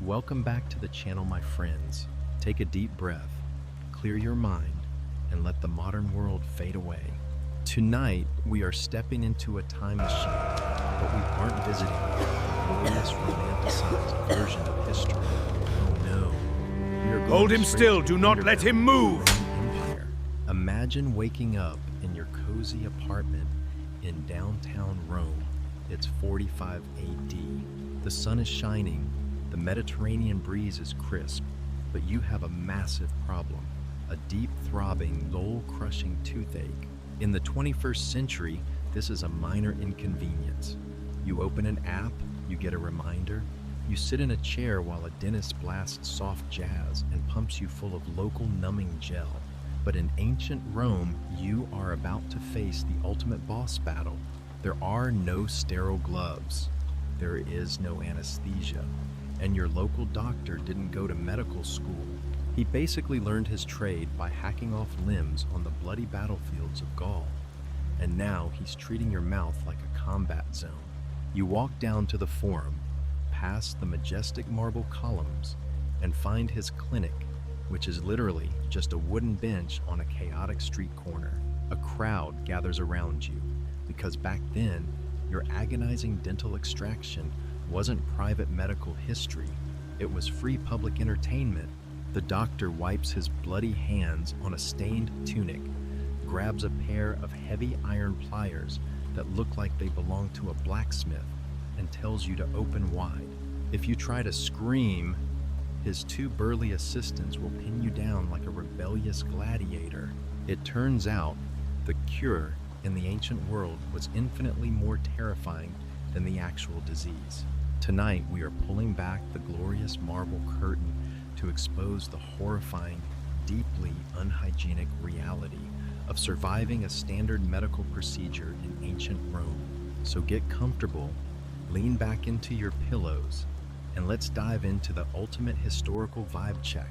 Welcome back to the channel, my friends. Take a deep breath, clear your mind, and let the modern world fade away. Tonight, we are stepping into a time machine, but we aren't visiting the glorious romanticized version of history. Oh no. We are going Hold him straight still, to do the not let him move! Roman Empire. Imagine waking up in your cozy apartment in downtown Rome. It's 45 AD. The sun is shining, the Mediterranean breeze is crisp, but you have a massive problem, a deep throbbing, soul-crushing toothache. In the 21st century, this is a minor inconvenience. You open an app, you get a reminder, you sit in a chair while a dentist blasts soft jazz and pumps you full of local numbing gel. But in ancient Rome, you are about to face the ultimate boss battle. There are no sterile gloves. There is no anesthesia. And your local doctor didn't go to medical school. He basically learned his trade by hacking off limbs on the bloody battlefields of Gaul. And now he's treating your mouth like a combat zone. You walk down to the Forum, past the majestic marble columns, and find his clinic, which is literally just a wooden bench on a chaotic street corner. A crowd gathers around you, because back then, your agonizing dental extraction wasn't private medical history, it was free public entertainment. The doctor wipes his bloody hands on a stained tunic, grabs a pair of heavy iron pliers that look like they belong to a blacksmith, and tells you to open wide. If you try to scream, his two burly assistants will pin you down like a rebellious gladiator. It turns out, the cure in the ancient world was infinitely more terrifying than the actual disease. Tonight, we are pulling back the glorious marble curtain to expose the horrifying, deeply unhygienic reality of surviving a standard medical procedure in ancient Rome. So get comfortable, lean back into your pillows, and let's dive into the ultimate historical vibe check.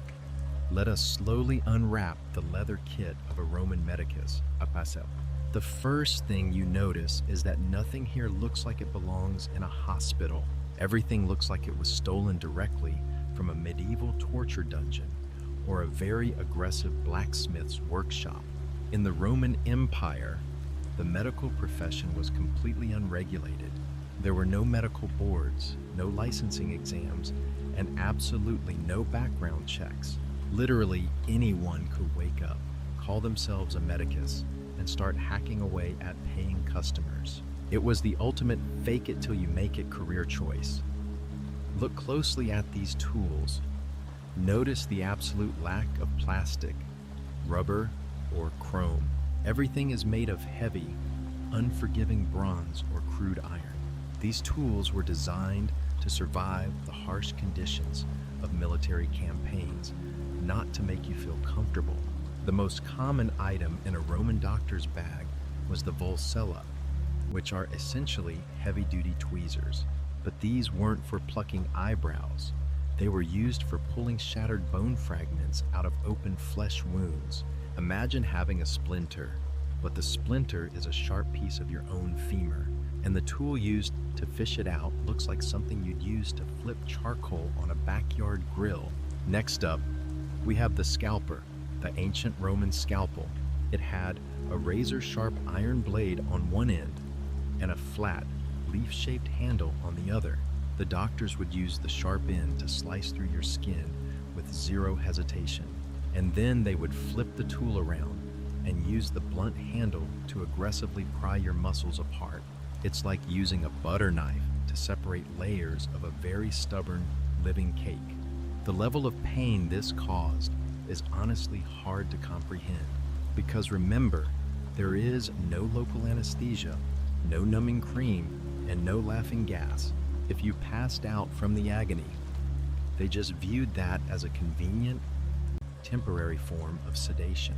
Let us slowly unwrap the leather kit of a Roman medicus, a passo. The first thing you notice is that nothing here looks like it belongs in a hospital. Everything looks like it was stolen directly from a medieval torture dungeon or a very aggressive blacksmith's workshop. In the Roman Empire, the medical profession was completely unregulated. There were no medical boards, no licensing exams, and absolutely no background checks. Literally anyone could wake up, call themselves a medicus, and start hacking away at paying customers. It was the ultimate fake it till you make it career choice. Look closely at these tools. Notice the absolute lack of plastic, rubber, or chrome. Everything is made of heavy, unforgiving bronze or crude iron. These tools were designed to survive the harsh conditions of military campaigns, not to make you feel comfortable. The most common item in a Roman doctor's bag was the volsella, which are essentially heavy-duty tweezers. But these weren't for plucking eyebrows. They were used for pulling shattered bone fragments out of open flesh wounds. Imagine having a splinter, but the splinter is a sharp piece of your own femur, and the tool used to fish it out looks like something you'd use to flip charcoal on a backyard grill. Next up, we have the scalper, the ancient Roman scalpel. It had a razor-sharp iron blade on one end and a flat, leaf-shaped handle on the other. The doctors would use the sharp end to slice through your skin with zero hesitation. And then they would flip the tool around and use the blunt handle to aggressively pry your muscles apart. It's like using a butter knife to separate layers of a very stubborn, living cake. The level of pain this caused is honestly hard to comprehend, because remember, there is no local anesthesia, no numbing cream, and no laughing gas. If you passed out from the agony, they just viewed that as a convenient, temporary form of sedation.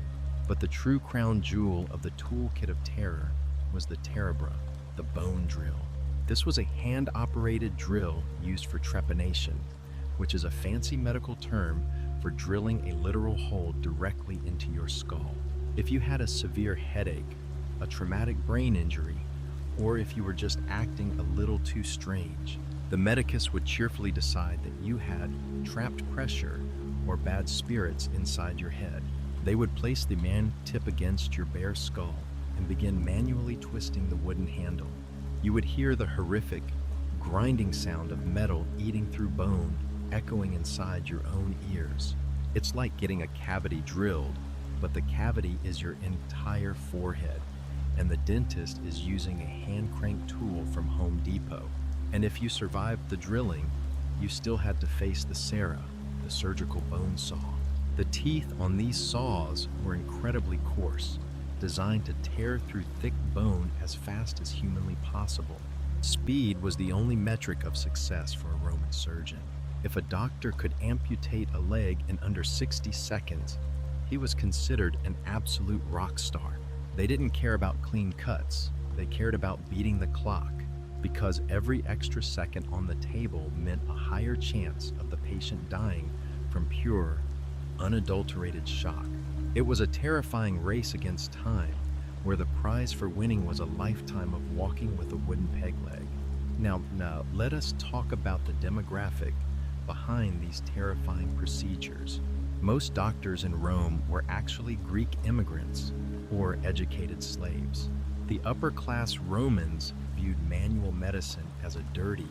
But the true crown jewel of the toolkit of terror was the terebra, the bone drill. This was a hand-operated drill used for trepanation, which is a fancy medical term for drilling a literal hole directly into your skull. If you had a severe headache, a traumatic brain injury, or if you were just acting a little too strange, The medicus would cheerfully decide that you had trapped pressure or bad spirits inside your head. They would place the man tip against your bare skull and begin manually twisting the wooden handle. You would hear the horrific, grinding sound of metal eating through bone echoing inside your own ears. It's like getting a cavity drilled, but the cavity is your entire forehead, and the dentist is using a hand-crank tool from Home Depot. And if you survived the drilling, you still had to face the Sarah, the surgical bone saw. The teeth on these saws were incredibly coarse, designed to tear through thick bone as fast as humanly possible. Speed was the only metric of success for a Roman surgeon. If a doctor could amputate a leg in under 60 seconds, he was considered an absolute rock star. They didn't care about clean cuts, they cared about beating the clock, because every extra second on the table meant a higher chance of the patient dying from pure, unadulterated shock. It was a terrifying race against time, where the prize for winning was a lifetime of walking with a wooden peg leg. Now, let us talk about the demographic behind these terrifying procedures. Most doctors in Rome were actually Greek immigrants or educated slaves. The upper-class Romans viewed manual medicine as a dirty,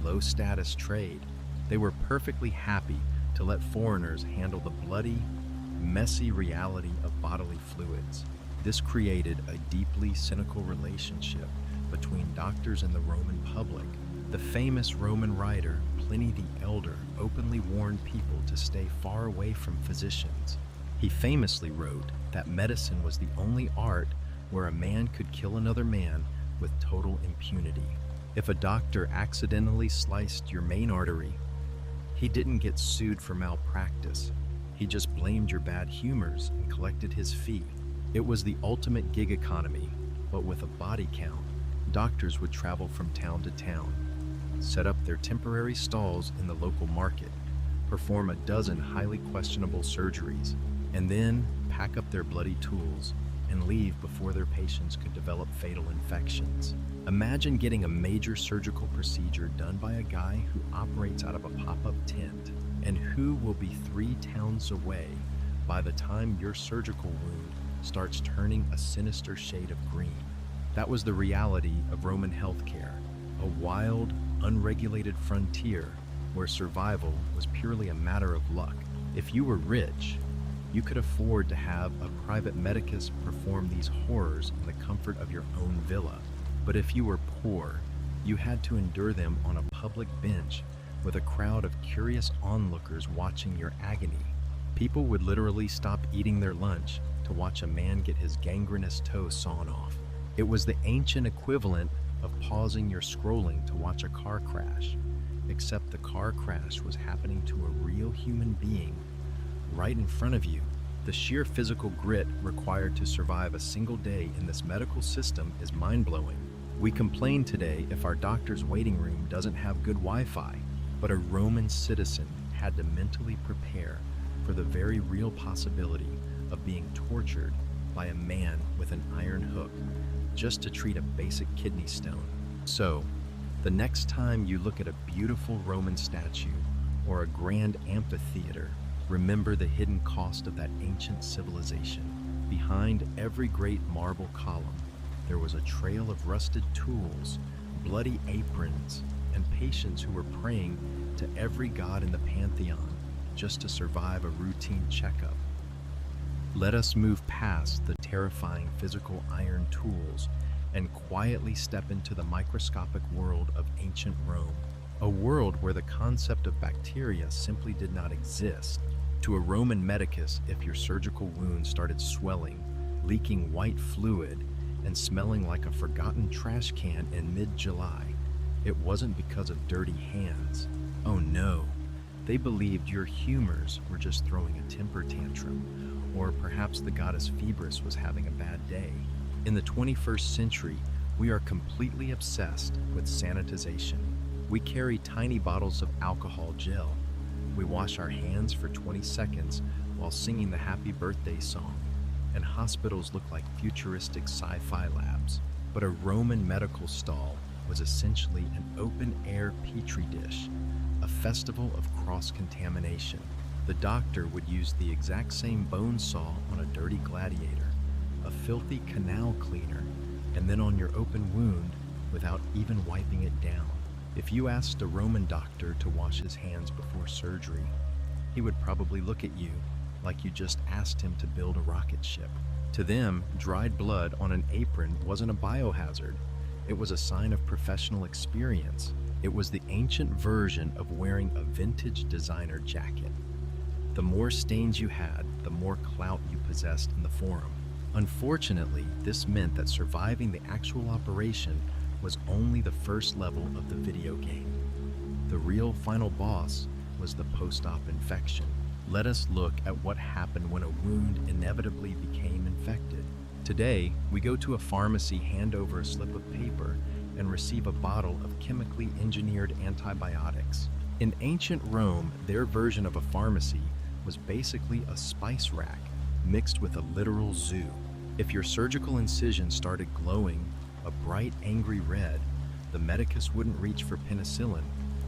low-status trade. They were perfectly happy to let foreigners handle the bloody, messy reality of bodily fluids. This created a deeply cynical relationship between doctors and the Roman public. The famous Roman writer Pliny the Elder openly warned people to stay far away from physicians. He famously wrote that medicine was the only art where a man could kill another man with total impunity. If a doctor accidentally sliced your main artery, he didn't get sued for malpractice. He just blamed your bad humors and collected his fee. It was the ultimate gig economy, but with a body count. Doctors would travel from town to town, set up their temporary stalls in the local market, perform a dozen highly questionable surgeries, and then pack up their bloody tools and leave before their patients could develop fatal infections. Imagine getting a major surgical procedure done by a guy who operates out of a pop-up tent and who will be 3 towns away by the time your surgical wound starts turning a sinister shade of green. That was the reality of Roman healthcare, a wild, unregulated frontier where survival was purely a matter of luck. If you were rich, you could afford to have a private medicus perform these horrors in the comfort of your own villa. But if you were poor, you had to endure them on a public bench with a crowd of curious onlookers watching your agony. People would literally stop eating their lunch to watch a man get his gangrenous toe sawn off. It was the ancient equivalent of pausing your scrolling to watch a car crash, except the car crash was happening to a real human being right in front of you. The sheer physical grit required to survive a single day in this medical system is mind-blowing. We complain today if our doctor's waiting room doesn't have good Wi-Fi, but a Roman citizen had to mentally prepare for the very real possibility of being tortured by a man with an iron hook just to treat a basic kidney stone. So, the next time you look at a beautiful Roman statue or a grand amphitheater, remember the hidden cost of that ancient civilization. Behind every great marble column, there was a trail of rusted tools, bloody aprons, and patients who were praying to every god in the pantheon just to survive a routine checkup. Let us move past the terrifying physical iron tools and quietly step into the microscopic world of ancient Rome, a world where the concept of bacteria simply did not exist. To a Roman medicus, if your surgical wound started swelling, leaking white fluid, and smelling like a forgotten trash can in mid-July, it wasn't because of dirty hands. Oh no, they believed your humors were just throwing a temper tantrum, or perhaps the goddess Phoebus was having a bad day. In the 21st century, we are completely obsessed with sanitization. We carry tiny bottles of alcohol gel. We wash our hands for 20 seconds while singing the happy birthday song, and hospitals look like futuristic sci-fi labs. But a Roman medical stall was essentially an open-air petri dish, a festival of cross-contamination. The doctor would use the exact same bone saw on a dirty gladiator, a filthy canal cleaner, and then on your open wound without even wiping it down. If you asked a Roman doctor to wash his hands before surgery, he would probably look at you like you just asked him to build a rocket ship. To them, dried blood on an apron wasn't a biohazard. It was a sign of professional experience. It was the ancient version of wearing a vintage designer jacket. The more stains you had, the more clout you possessed in the forum. Unfortunately, this meant that surviving the actual operation was only the first level of the video game. The real final boss was the post-op infection. Let us look at what happened when a wound inevitably became infected. Today, we go to a pharmacy, hand over a slip of paper, and receive a bottle of chemically engineered antibiotics. In ancient Rome, their version of a pharmacy was basically a spice rack mixed with a literal zoo. If your surgical incision started glowing a bright, angry red, the medicus wouldn't reach for penicillin.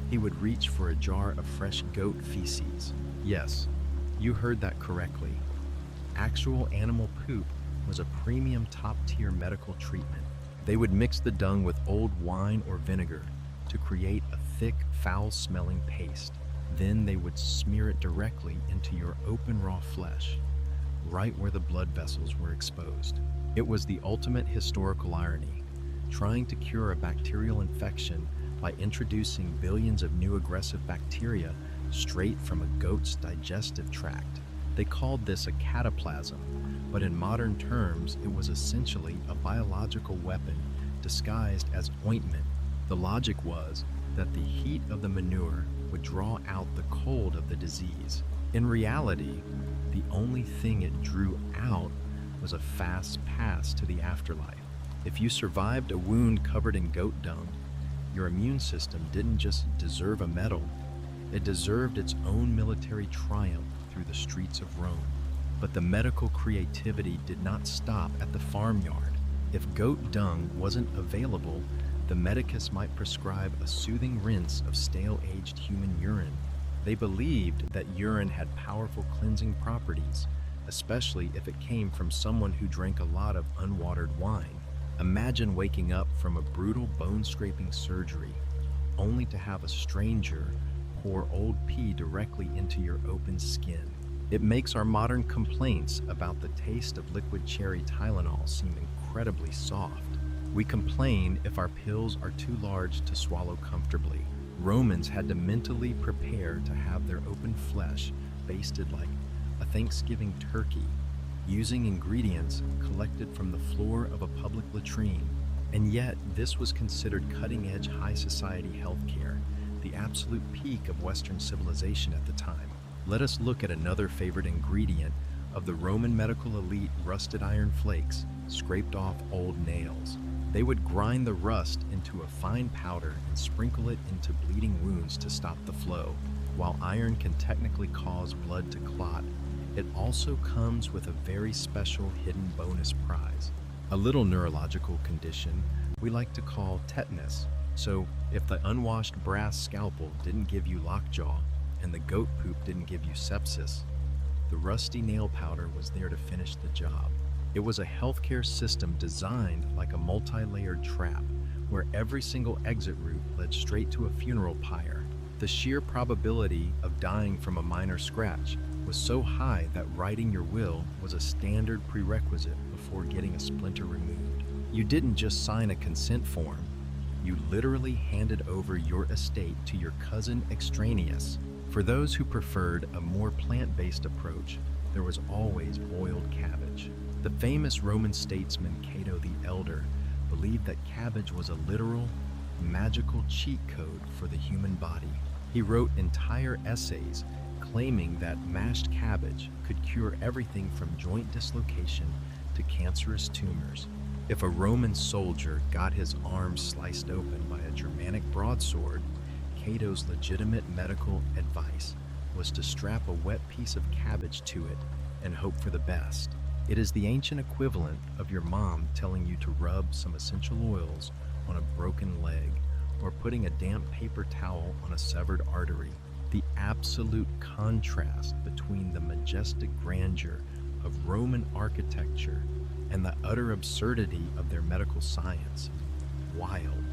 He would reach for a jar of fresh goat feces. Yes, you heard that correctly. Actual animal poop was a premium top-tier medical treatment. They would mix the dung with old wine or vinegar to create a thick, foul-smelling paste. Then they would smear it directly into your open raw flesh, right where the blood vessels were exposed. It was the ultimate historical irony, trying to cure a bacterial infection by introducing billions of new aggressive bacteria straight from a goat's digestive tract. They called this a cataplasm, but in modern terms, it was essentially a biological weapon disguised as ointment. The logic was that the heat of the manure would draw out the cold of the disease. In reality, the only thing it drew out was a fast pass to the afterlife. If you survived a wound covered in goat dung, your immune system didn't just deserve a medal, it deserved its own military triumph through the streets of Rome. But the medical creativity did not stop at the farmyard. If goat dung wasn't available, the medicus might prescribe a soothing rinse of stale-aged human urine. They believed that urine had powerful cleansing properties, especially if it came from someone who drank a lot of unwatered wine. Imagine waking up from a brutal bone-scraping surgery, only to have a stranger pour old pee directly into your open skin. It makes our modern complaints about the taste of liquid cherry Tylenol seem incredibly soft. We complain if our pills are too large to swallow comfortably. Romans had to mentally prepare to have their open flesh basted like a Thanksgiving turkey, using ingredients collected from the floor of a public latrine. And yet, this was considered cutting-edge high society healthcare, the absolute peak of Western civilization at the time. Let us look at another favorite ingredient of the Roman medical elite: rusted iron flakes scraped off old nails. They would grind the rust into a fine powder and sprinkle it into bleeding wounds to stop the flow. While iron can technically cause blood to clot, it also comes with a very special hidden bonus prize, a little neurological condition we like to call tetanus. So if the unwashed brass scalpel didn't give you lockjaw and the goat poop didn't give you sepsis, the rusty nail powder was there to finish the job. It was a healthcare system designed like a multi-layered trap, where every single exit route led straight to a funeral pyre. The sheer probability of dying from a minor scratch was so high that writing your will was a standard prerequisite before getting a splinter removed. You didn't just sign a consent form, you literally handed over your estate to your cousin extraneous. For those who preferred a more plant-based approach, there was always boiled cabbage. The famous Roman statesman Cato the Elder believed that cabbage was a literal, magical cheat code for the human body. He wrote entire essays claiming that mashed cabbage could cure everything from joint dislocation to cancerous tumors. If a Roman soldier got his arm sliced open by a Germanic broadsword, Cato's legitimate medical advice was to strap a wet piece of cabbage to it and hope for the best. It is the ancient equivalent of your mom telling you to rub some essential oils on a broken leg or putting a damp paper towel on a severed artery. The absolute contrast between the majestic grandeur of Roman architecture and the utter absurdity of their medical science. Wild.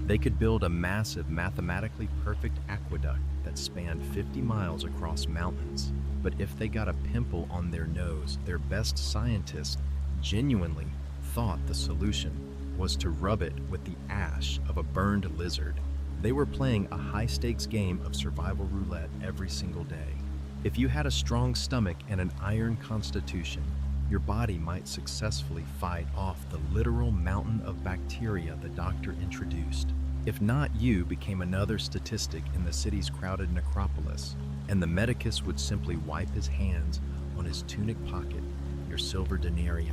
They could build a massive, mathematically perfect aqueduct that spanned 50 miles across mountains, but if they got a pimple on their nose, their best scientists genuinely thought the solution was to rub it with the ash of a burned lizard. They were playing a high-stakes game of survival roulette every single day. If you had a strong stomach and an iron constitution, your body might successfully fight off the literal mountain of bacteria the doctor introduced. If not, you became another statistic in the city's crowded necropolis, and the medicus would simply wipe his hands on his tunic pocket, your silver denarii,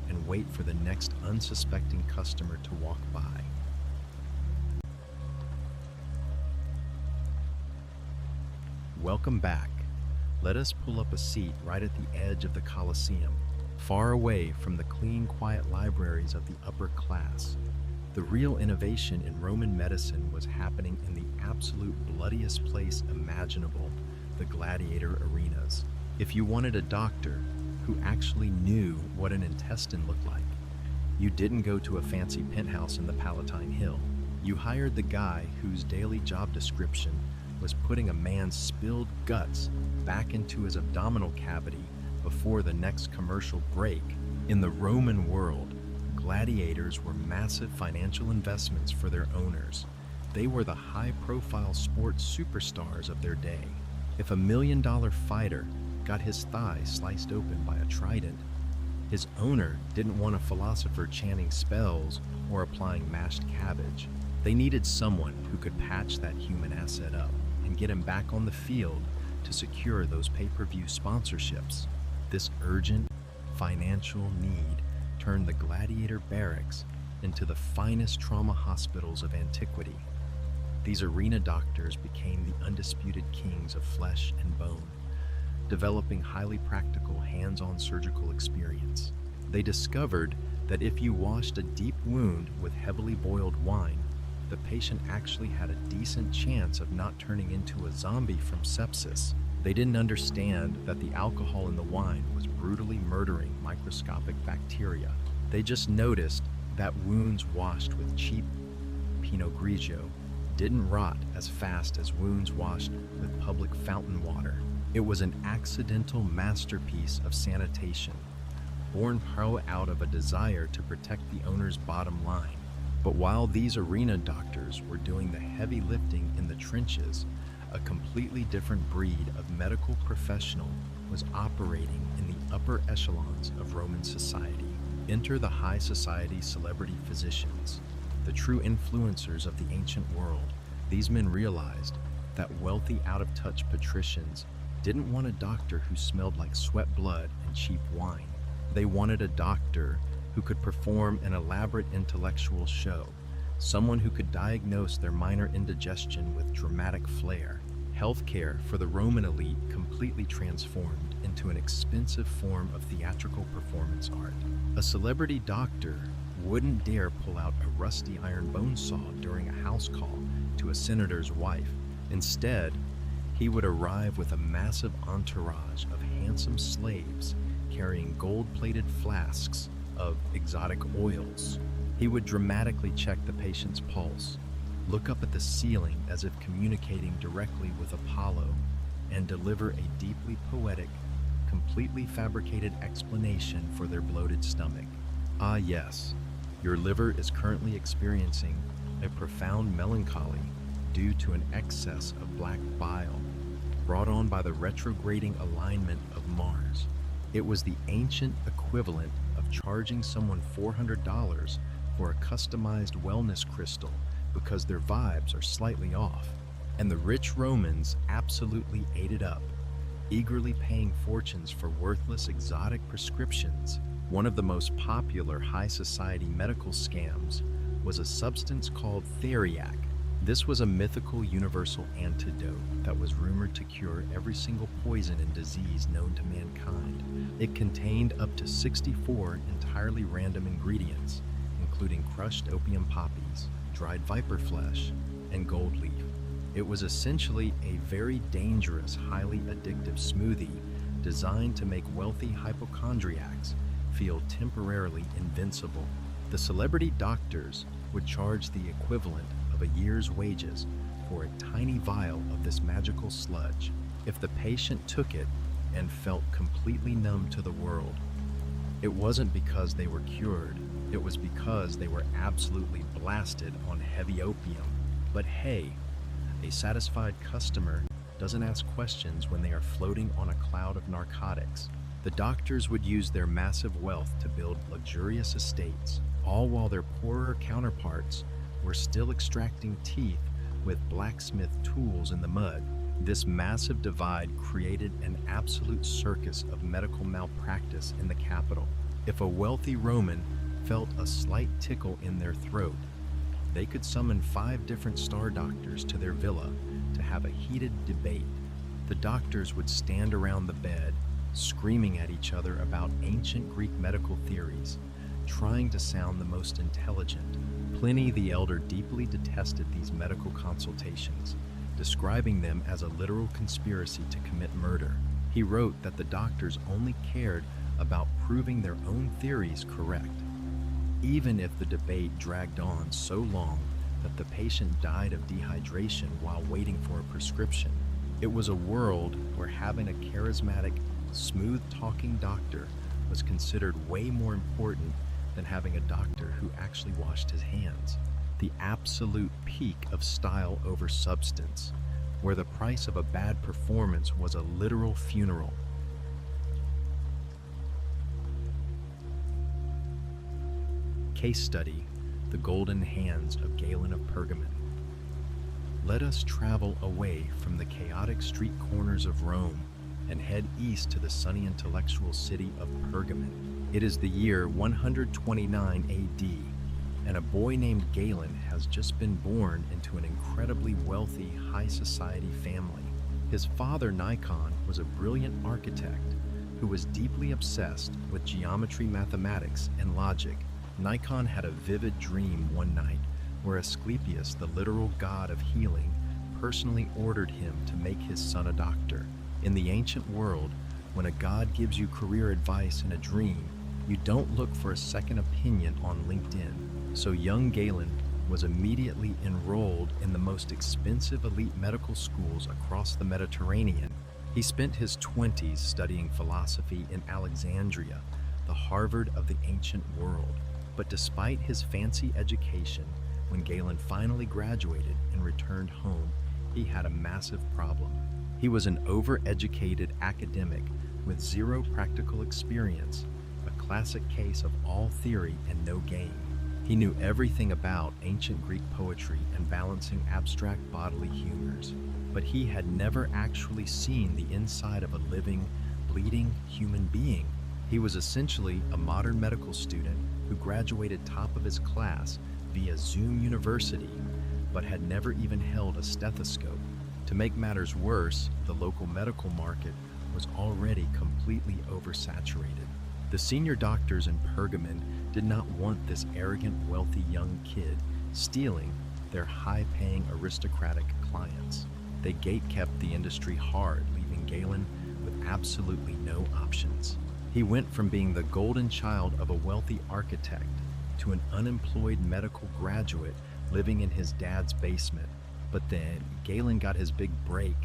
and wait for the next unsuspecting customer to walk by. Welcome back. Let us pull up a seat right at the edge of the Colosseum, far away from the clean, quiet libraries of the upper class. The real innovation in Roman medicine was happening in the absolute bloodiest place imaginable, the gladiator arenas. If you wanted a doctor who actually knew what an intestine looked like, you didn't go to a fancy penthouse in the Palatine Hill. You hired the guy whose daily job description was putting a man's spilled guts back into his abdominal cavity before the next commercial break. In the Roman world, gladiators were massive financial investments for their owners. They were the high-profile sports superstars of their day. If a $1 million fighter got his thigh sliced open by a trident, his owner didn't want a philosopher chanting spells or applying mashed cabbage. They needed someone who could patch that human asset up and get him back on the field to secure those pay-per-view sponsorships. This urgent financial need turned the gladiator barracks into the finest trauma hospitals of antiquity. These arena doctors became the undisputed kings of flesh and bone, developing highly practical hands-on surgical experience. They discovered that if you washed a deep wound with heavily boiled wine, the patient actually had a decent chance of not turning into a zombie from sepsis. They didn't understand that the alcohol in the wine was brutally murdering microscopic bacteria. They just noticed that wounds washed with cheap Pinot Grigio didn't rot as fast as wounds washed with public fountain water. It was an accidental masterpiece of sanitation, born probably out of a desire to protect the owner's bottom line. But while these arena doctors were doing the heavy lifting in the trenches, a completely different breed of medical professional was operating in the upper echelons of Roman society. Enter the high society celebrity physicians, the true influencers of the ancient world. These men realized that wealthy, out-of-touch patricians didn't want a doctor who smelled like sweat blood and cheap wine. They wanted a doctor who could perform an elaborate intellectual show, someone who could diagnose their minor indigestion with dramatic flair. Healthcare for the Roman elite completely transformed into an expensive form of theatrical performance art. A celebrity doctor wouldn't dare pull out a rusty iron bone saw during a house call to a senator's wife. Instead, he would arrive with a massive entourage of handsome slaves carrying gold-plated flasks of exotic oils. He would dramatically check the patient's pulse, look up at the ceiling as if communicating directly with Apollo, and deliver a deeply poetic, completely fabricated explanation for their bloated stomach. Ah yes, your liver is currently experiencing a profound melancholy due to an excess of black bile brought on by the retrograding alignment of Mars. It was the ancient equivalent of charging someone $400 for a customized wellness crystal because their vibes are slightly off. And the rich Romans absolutely ate it up, eagerly paying fortunes for worthless exotic prescriptions. One of the most popular high society medical scams was a substance called theriac. This was a mythical universal antidote that was rumored to cure every single poison and disease known to mankind. It contained up to 64 entirely random ingredients, including crushed opium poppies, dried viper flesh, and gold leaf. It was essentially a very dangerous, highly addictive smoothie designed to make wealthy hypochondriacs feel temporarily invincible. The celebrity doctors would charge the equivalent of a year's wages for a tiny vial of this magical sludge. If the patient took it and felt completely numb to the world, it wasn't because they were cured, it was because they were absolutely blasted on heavy opium. But hey, a satisfied customer doesn't ask questions when they are floating on a cloud of narcotics. The doctors would use their massive wealth to build luxurious estates, all while their poorer counterparts were still extracting teeth with blacksmith tools in the mud. This massive divide created an absolute circus of medical malpractice in the capital. If a wealthy Roman felt a slight tickle in their throat, they could summon 5 different star doctors to their villa to have a heated debate. The doctors would stand around the bed, screaming at each other about ancient Greek medical theories, trying to sound the most intelligent. Pliny the Elder deeply detested these medical consultations, describing them as a literal conspiracy to commit murder. He wrote that the doctors only cared about proving their own theories correct, even if the debate dragged on so long that the patient died of dehydration while waiting for a prescription. It was a world where having a charismatic, smooth-talking doctor was considered way more important than having a doctor who actually washed his hands. The absolute peak of style over substance, where the price of a bad performance was a literal funeral. Case study: the golden hands of Galen of Pergamon. Let us travel away from the chaotic street corners of Rome and head east to the sunny intellectual city of Pergamon. It is the year 129 AD, and a boy named Galen has just been born into an incredibly wealthy, high society family. His father, Nikon, was a brilliant architect who was deeply obsessed with geometry, mathematics, and logic. Nikon had a vivid dream one night where Asclepius, the literal god of healing, personally ordered him to make his son a doctor. In the ancient world, when a god gives you career advice in a dream, you don't look for a second opinion on LinkedIn. So young Galen was immediately enrolled in the most expensive elite medical schools across the Mediterranean. He spent his 20s studying philosophy in Alexandria, the Harvard of the ancient world. But despite his fancy education, when Galen finally graduated and returned home, he had a massive problem. He was an overeducated academic with zero practical experience, a classic case of all theory and no game. He knew everything about ancient Greek poetry and balancing abstract bodily humors, but he had never actually seen the inside of a living, bleeding human being. He was essentially a modern medical student who graduated top of his class via Zoom University, but had never even held a stethoscope. To make matters worse, the local medical market was already completely oversaturated. The senior doctors in Pergamon did not want this arrogant, wealthy young kid stealing their high-paying aristocratic clients. They gatekept the industry hard, leaving Galen with absolutely no options. He went from being the golden child of a wealthy architect to an unemployed medical graduate living in his dad's basement. But then Galen got his big break,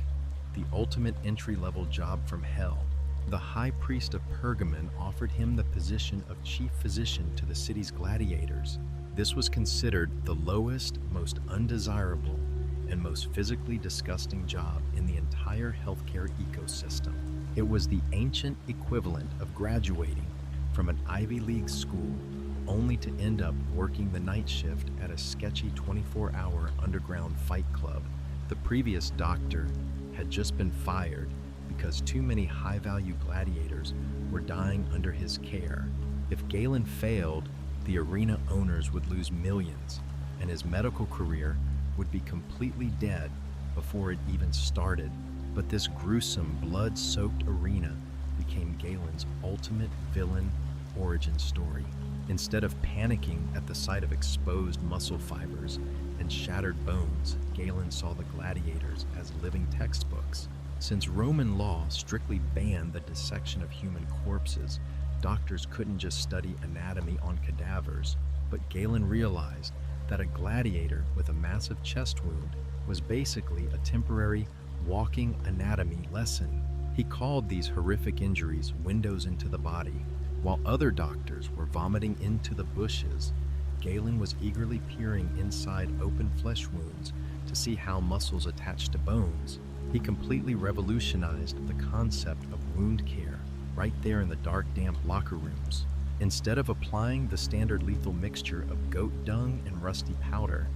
the ultimate entry-level job from hell. The high priest of Pergamon offered him the position of chief physician to the city's gladiators. This was considered the lowest, most undesirable, and most physically disgusting job in the entire healthcare ecosystem. It was the ancient equivalent of graduating from an Ivy League school only to end up working the night shift at a sketchy 24-hour underground fight club. The previous doctor had just been fired because too many high-value gladiators were dying under his care. If Galen failed, the arena owners would lose millions, and his medical career would be completely dead before it even started. But this gruesome, blood-soaked arena became Galen's ultimate villain origin story. Instead of panicking at the sight of exposed muscle fibers and shattered bones, Galen saw the gladiators as living textbooks. Since Roman law strictly banned the dissection of human corpses, doctors couldn't just study anatomy on cadavers, but Galen realized that a gladiator with a massive chest wound was basically a temporary walking anatomy lesson. He called these horrific injuries windows into the body. While other doctors were vomiting into the bushes, Galen was eagerly peering inside open flesh wounds to see how muscles attached to bones. He completely revolutionized the concept of wound care right there in the dark, damp locker rooms. Instead of applying the standard lethal mixture of goat dung and rusty powder,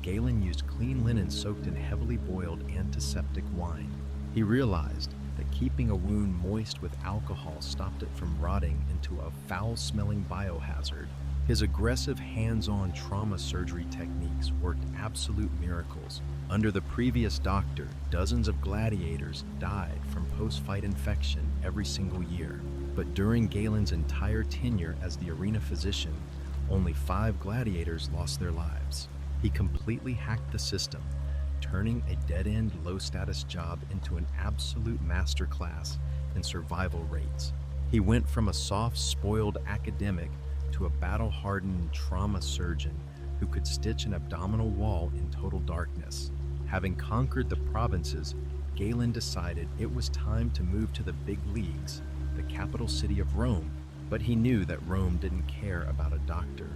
Galen used clean linen soaked in heavily boiled antiseptic wine. He realized that keeping a wound moist with alcohol stopped it from rotting into a foul-smelling biohazard. His aggressive hands-on trauma surgery techniques worked absolute miracles. Under the previous doctor, dozens of gladiators died from post-fight infection every single year. But during Galen's entire tenure as the arena physician, only 5 gladiators lost their lives. He completely hacked the system, turning a dead-end, low-status job into an absolute masterclass in survival rates. He went from a soft, spoiled academic to a battle-hardened trauma surgeon who could stitch an abdominal wall in total darkness. Having conquered the provinces, Galen decided it was time to move to the big leagues, the capital city of Rome, but he knew that Rome didn't care about a doctor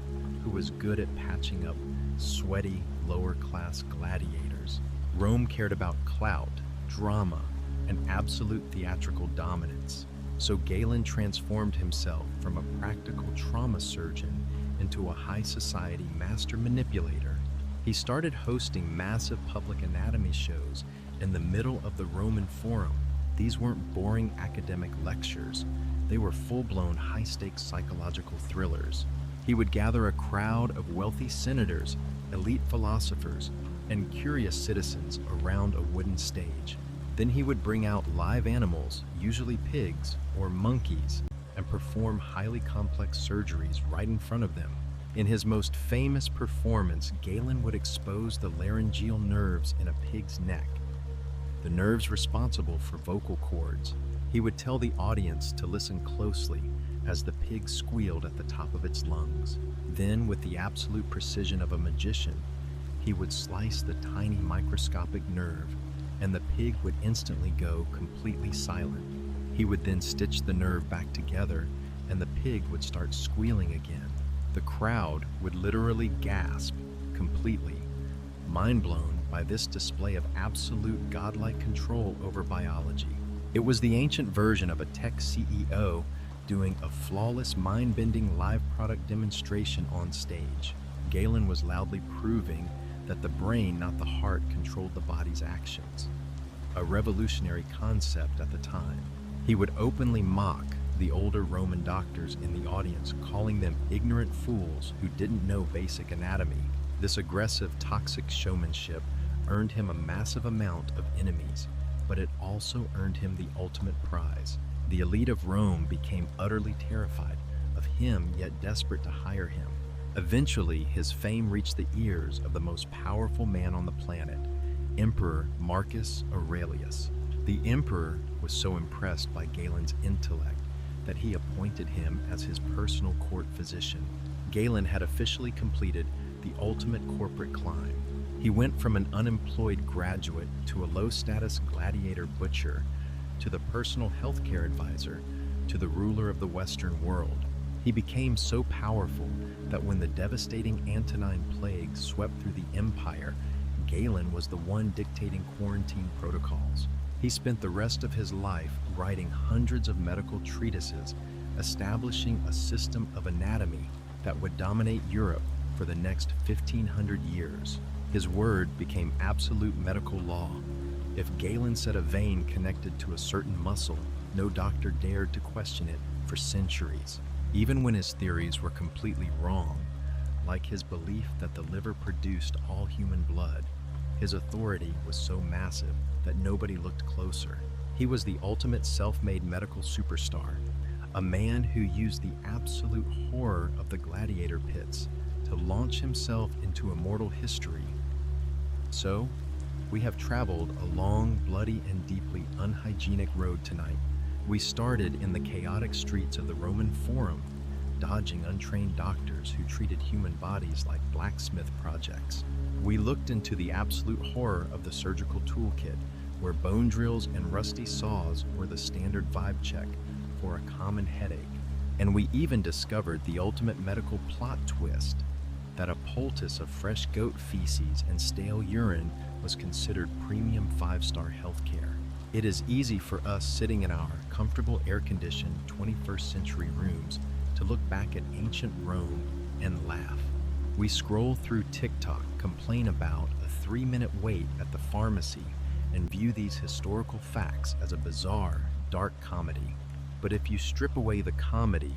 who was good at patching up sweaty, lower-class gladiators. Rome cared about clout, drama, and absolute theatrical dominance. So Galen transformed himself from a practical trauma surgeon into a high society master manipulator. He started hosting massive public anatomy shows in the middle of the Roman Forum. These weren't boring academic lectures. They were full-blown high-stakes psychological thrillers. He would gather a crowd of wealthy senators, elite philosophers, and curious citizens around a wooden stage. Then he would bring out live animals, usually pigs or monkeys, and perform highly complex surgeries right in front of them. In his most famous performance, Galen would expose the laryngeal nerves in a pig's neck, the nerves responsible for vocal cords. He would tell the audience to listen closely as the pig squealed at the top of its lungs. Then, with the absolute precision of a magician, he would slice the tiny microscopic nerve, and the pig would instantly go completely silent. He would then stitch the nerve back together, and the pig would start squealing again. The crowd would literally gasp completely, mind-blown by this display of absolute godlike control over biology. It was the ancient version of a tech CEO doing a flawless, mind-bending live product demonstration on stage. Galen was loudly proving that the brain, not the heart, controlled the body's actions, a revolutionary concept at the time. He would openly mock the older Roman doctors in the audience, calling them ignorant fools who didn't know basic anatomy. This aggressive, toxic showmanship earned him a massive amount of enemies, but it also earned him the ultimate prize. The elite of Rome became utterly terrified of him, yet desperate to hire him. Eventually, his fame reached the ears of the most powerful man on the planet, Emperor Marcus Aurelius. The emperor was so impressed by Galen's intellect that he appointed him as his personal court physician. Galen had officially completed the ultimate corporate climb. He went from an unemployed graduate to a low-status gladiator butcher, to the personal healthcare advisor, to the ruler of the Western world. He became so powerful that when the devastating Antonine Plague swept through the empire, Galen was the one dictating quarantine protocols. He spent the rest of his life writing hundreds of medical treatises, establishing a system of anatomy that would dominate Europe for the next 1,500 years. His word became absolute medical law. If Galen said a vein connected to a certain muscle, no doctor dared to question it for centuries. Even when his theories were completely wrong, like his belief that the liver produced all human blood, his authority was so massive that nobody looked closer. He was the ultimate self-made medical superstar, a man who used the absolute horror of the gladiator pits to launch himself into immortal history. So, we have traveled a long, bloody, and deeply unhygienic road tonight. We started in the chaotic streets of the Roman Forum, dodging untrained doctors who treated human bodies like blacksmith projects. We looked into the absolute horror of the surgical toolkit, where bone drills and rusty saws were the standard vibe check for a common headache. And we even discovered the ultimate medical plot twist, that a poultice of fresh goat feces and stale urine was considered premium 5-star healthcare. It is easy for us sitting in our comfortable air-conditioned 21st century rooms to look back at ancient Rome and laugh. We scroll through TikTok, complain about a 3-minute wait at the pharmacy, and view these historical facts as a bizarre, dark comedy. But if you strip away the comedy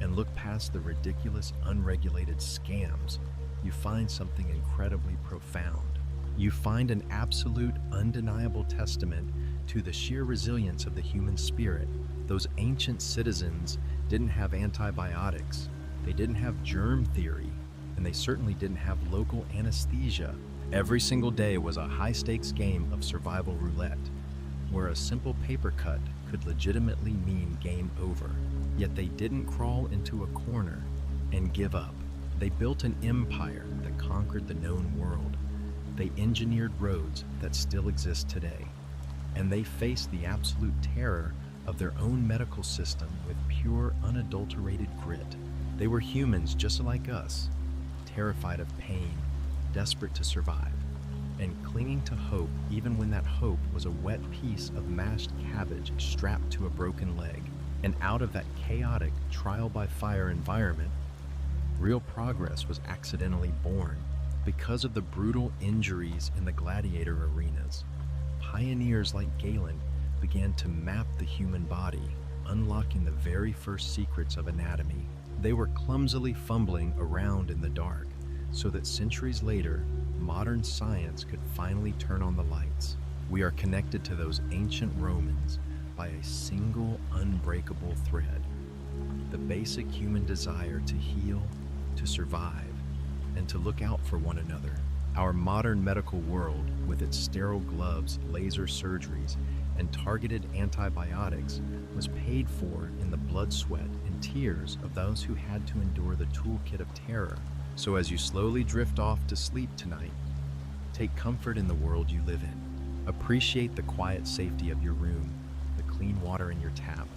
and look past the ridiculous, unregulated scams, you find something incredibly profound. You find an absolute, undeniable testament to the sheer resilience of the human spirit. Those ancient citizens didn't have antibiotics, they didn't have germ theory, and they certainly didn't have local anesthesia. Every single day was a high-stakes game of survival roulette, where a simple paper cut could legitimately mean game over. Yet they didn't crawl into a corner and give up. They built an empire that conquered the known world. They engineered roads that still exist today. And they faced the absolute terror of their own medical system with pure, unadulterated grit. They were humans just like us, terrified of pain, desperate to survive, and clinging to hope even when that hope was a wet piece of mashed cabbage strapped to a broken leg. And out of that chaotic, trial-by-fire environment, real progress was accidentally born. Because of the brutal injuries in the gladiator arenas, pioneers like Galen began to map the human body, unlocking the very first secrets of anatomy. They were clumsily fumbling around in the dark, so that centuries later, modern science could finally turn on the lights. We are connected to those ancient Romans by a single unbreakable thread: the basic human desire to heal, to survive, and to look out for one another. Our modern medical world, with its sterile gloves, laser surgeries, and targeted antibiotics, was paid for in the blood, sweat, and tears of those who had to endure the toolkit of terror. So as you slowly drift off to sleep tonight, take comfort in the world you live in. Appreciate the quiet safety of your room, the clean water in your tap,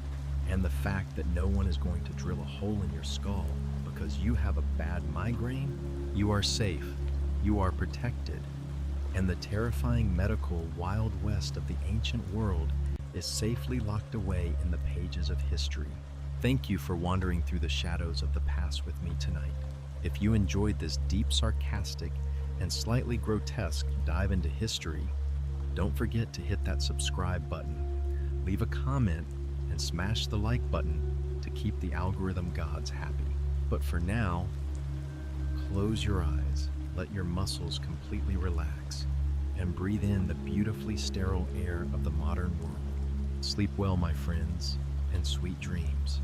and the fact that no one is going to drill a hole in your skull because you have a bad migraine. You are safe, you are protected, and the terrifying medical Wild West of the ancient world is safely locked away in the pages of history. Thank you for wandering through the shadows of the past with me tonight. If you enjoyed this deep, sarcastic, and slightly grotesque dive into history, don't forget to hit that subscribe button, leave a comment, and smash the like button to keep the algorithm gods happy. But for now, close your eyes, let your muscles completely relax, and breathe in the beautifully sterile air of the modern world. Sleep well, my friends, and sweet dreams.